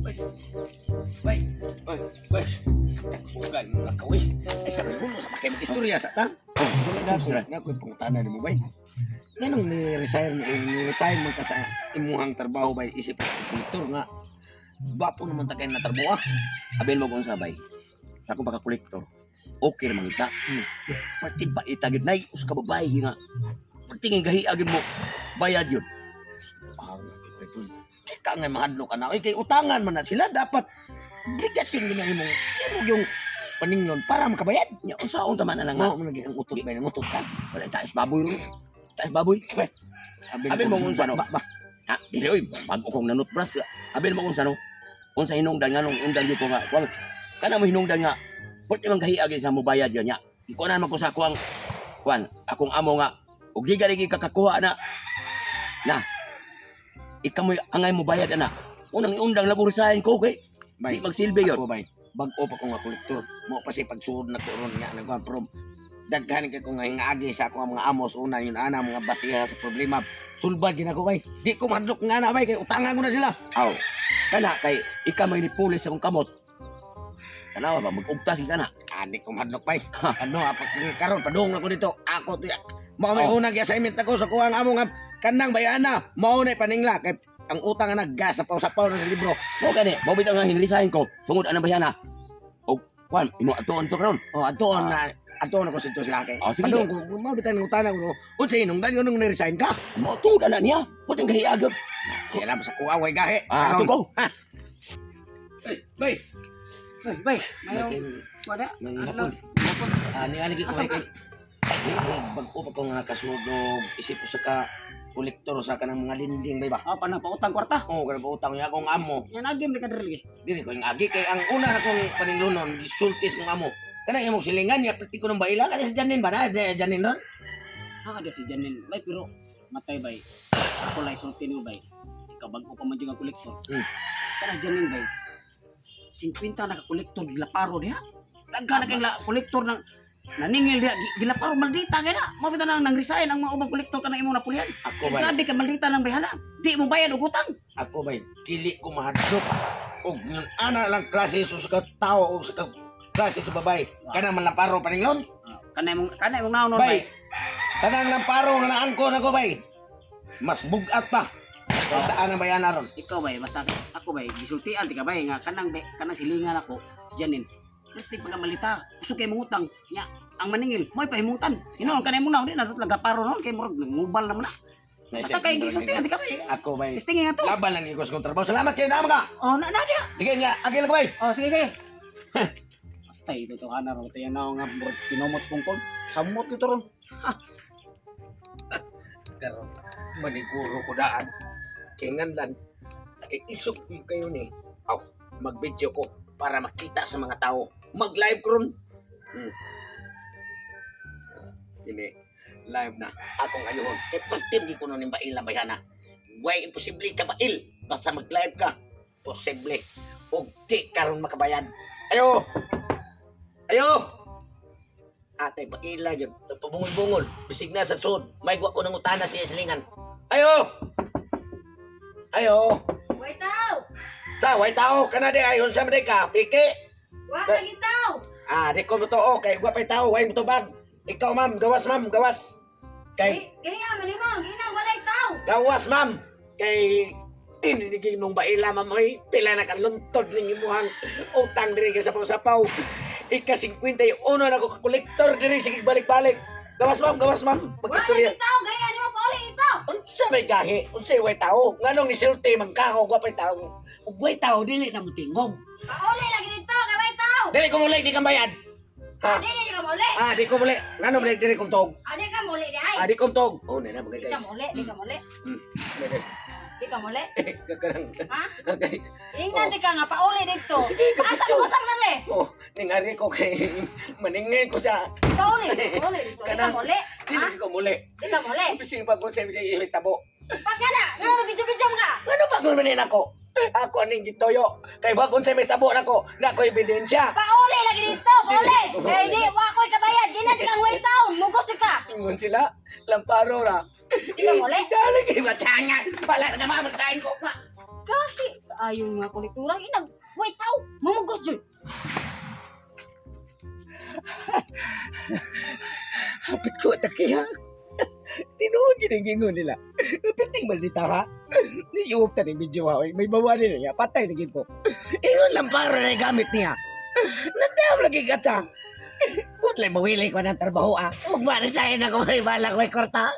Bay. Bay. Taksugan mo na kaway. Ay sabi mo sa pakai istorya sa ta. Oh, tulad na sila. Nga ko'y pangutanan mo bay. Ganong ni-resign man ka sa imuhang trabaho bay isip kolektor nga. Bapo naman ta kay na trabaho. Abel mo kung sabay. Sa ako baka kolektor. Okay naman kita. Pati ba itagid na us ka babae nga. Pagtingin gahi agad mo bayad yun. Ka nga mahadlo ka na. Ay, kay utangan man na sila. Dapat bigasin din yung paninglon para makabayad. Nya unsaon ta man na lang nga. Mo naging utot ba nang utot ka. Wala taes baboy ro. Taes baboy. Abel mo unsa no? Ba. Ha, dili oy, bago kong nanutbras. Abel mo unsa no? Unsa hinungdan nga nung undan gyud ko nga. Wal. Kana mo hinungdan nga. Pwede man gahiagin sa mo bayad yan nya. Iko na man ko sa kuang kuan, akong amo nga ug di gali kakakuha na. Na. Ikaw mo angay mo bayad ana. Unang iundang nagurisahin ko kay di magsilbi yun. Ako bay. Bag-o pa ko nga kolektor. Mo pa si pagsuod na turon nga nagkuan from daghan kay ko nga hingaagi sa ako mga amos una yun ana mga basiha sa problema. Sulbad gid ako bay. Di ko madlok nga na bay kay utangan ko na sila. Aw. Kana kay ikaw may nipulis sa akong kamot. Kana ba mag-ugta si kana? Di ko madlok bay. Ano apak karon padung ako dito. Ako to ya. Mao may unang assignment ako sa kuwang amo nga kanang bayana. Mao na paningla kay ang utang nga naggas sa sapaw na sa libro. Mo gani, mo bitaw nga hinlisahin ko. Sungod anang bayana. O kwan, imo atuon to karon. O atuon na atuon ako sa ito sila kay. Padung ko mo bitaw ng utang ko. Unsa inong dali nung ni-resign ka? Mo tuod ana niya. Puting gahi agad. Kaya sa kuwaway gahi. Ato ko. Ha. Bay. Bay. Mayong wala. Hapon. Ni ko kay bag-o pa ko nga kasunod isip ko sa ka kolektor sa kanang mga linding bay ba? Panang pautang kwarta. Oo, kanang pautang niya akong amo. Yan agim di ka diri. Dili ko yung agi kay ang una na kong paninglunon gisultis kong amo. Kanang imong silingan niya pati ko ng baila kasi sa Janin ba na? Janin ron? Ada si Janin. Bay pero matay bay. Ako lay sulti mo bay. Ikaw bag-o pa man jud ang kolektor. Kana Janin bay. 50 na ka kolektor gilaparo diha. Daghan na kay kolektor ng naningil dia gilaparo maldita kay na. Mo bitaw nang resign ang mga ubang kolektor kana imong napulian. Ako ba? Grabe ka maldita lang bayana. Di mo bayad og utang. Ako ba? Dili ko mahadlok. Og yun ana lang klase sa tao o sa klase sa babae. Kana man laparo paninglon? Kana imong naon Bay. Tanang lamparo nga naangko na ko bay. Mas bugat pa. Saan ang bayana ron? Ikaw bay basta ako bay gisultian ti ka bay nga kanang silingan ako si Janin. Dili pa malita. Uso kay mangutang nya ang maningil mo'y pahimutan. Hinoon kanay mo na di na lagaparo noon kay murag ngubal naman na. Basta kay gisultian ti ka bay. Ako bay. Istingin nga to. Laban lang ikos kong trabaho. Salamat kayo na mga. Oh na dia. Sige nga, agil ko bay. Oh sige. Tay dito kana ro tayo na nga murag tinomot pungkol. Samot dito ron. Karon maniguro ko daan. Kinganlan. Nakikisok ko kayo ni. Aw, mag-video ko para makita sa mga tao. Mag-live ko ron. Ini live na akong ayun. Kay positive di ko nun yung bail na bayana. Way imposible ka bail. Basta mag-live ka. Posible. O di karon makabayad. Ayo! Ayo! Atay baila yun. Pabungol-bungol. Bisig na sa sud. May gwa ko ng utana siya silingan. Ayo! Ayo! Way tao! Way tao ka na di ayon sa mga ka. Piki! Wa ka gitaw! Di ko mo to kay gwa pa'y tao. Way mo to bag. Ikaw ma'am, gawas ma'am, gawas. Kay Kaya man mo, gina walay tao! gawas ma'am. Kay tinigig mong baila ma'am oy. Pila na kaluntod ning imuhang utang diri sa sapaw-sapaw. Ika 51 na ko kolektor diri sige balik-balik. Gawas ma'am, gawas ma'am. Wa ka Mag-istorya. gitaw! Kaya di mo pauli ito! Unsa may gahi? Unsay way tao? Nganong nisulti man ka o gwa pa'y tao? Ug way tao dili na mutingog. Pauli lagi dito! Kaya way tao! Dili ko muli di ka bayad. Ha? Adi ka muli! Di ko muli. Ngano muli diri kong tog? Adi ka muli di ay! Di kong tog. Oh, nena mga Di ka guys. muli! Di ka muli! Guys. Di ka muli! Kakarang. Ha? Guys. Ingnan di ka nga pauli dito! Sige, Asa kapityo. mo sang kami? Oh, ningari ko kay maningay ko sa Pauli dito! Pauli dito! Di ka muli! Ha? dili ko muli. Di ka muli! Bisi pa ko sa tabo. Pagkana! Nga na video-video ka! Ngano pa ko manin ako? Ako aning gitoyo. Kay bagon sa may tabo nako, na ko ebidensya. Pauli lagi dito! Pauli! Kaya di! Wa ko'y kabayad! Di na di kang way tao! Mugos ka! Ingon sila, lamparo ra. Di ka muli! Dali kay matsanga. Wala na mamatay ko pa. Kahit Ayaw nga kolektura. Inag, wait tao. Mamugos dyan. Hapit ko takiya. Tinuod yun ang gingon nila. Piting maldita ha. Niyuop ta ng video ha. May bawa nila niya. Patay na ko. Ingon lang para na gamit niya. Nagdam lagi ka sa. Putlay mawili ko ng trabaho ah. Huwag ba na sa'yo na kung may balak may kwarta.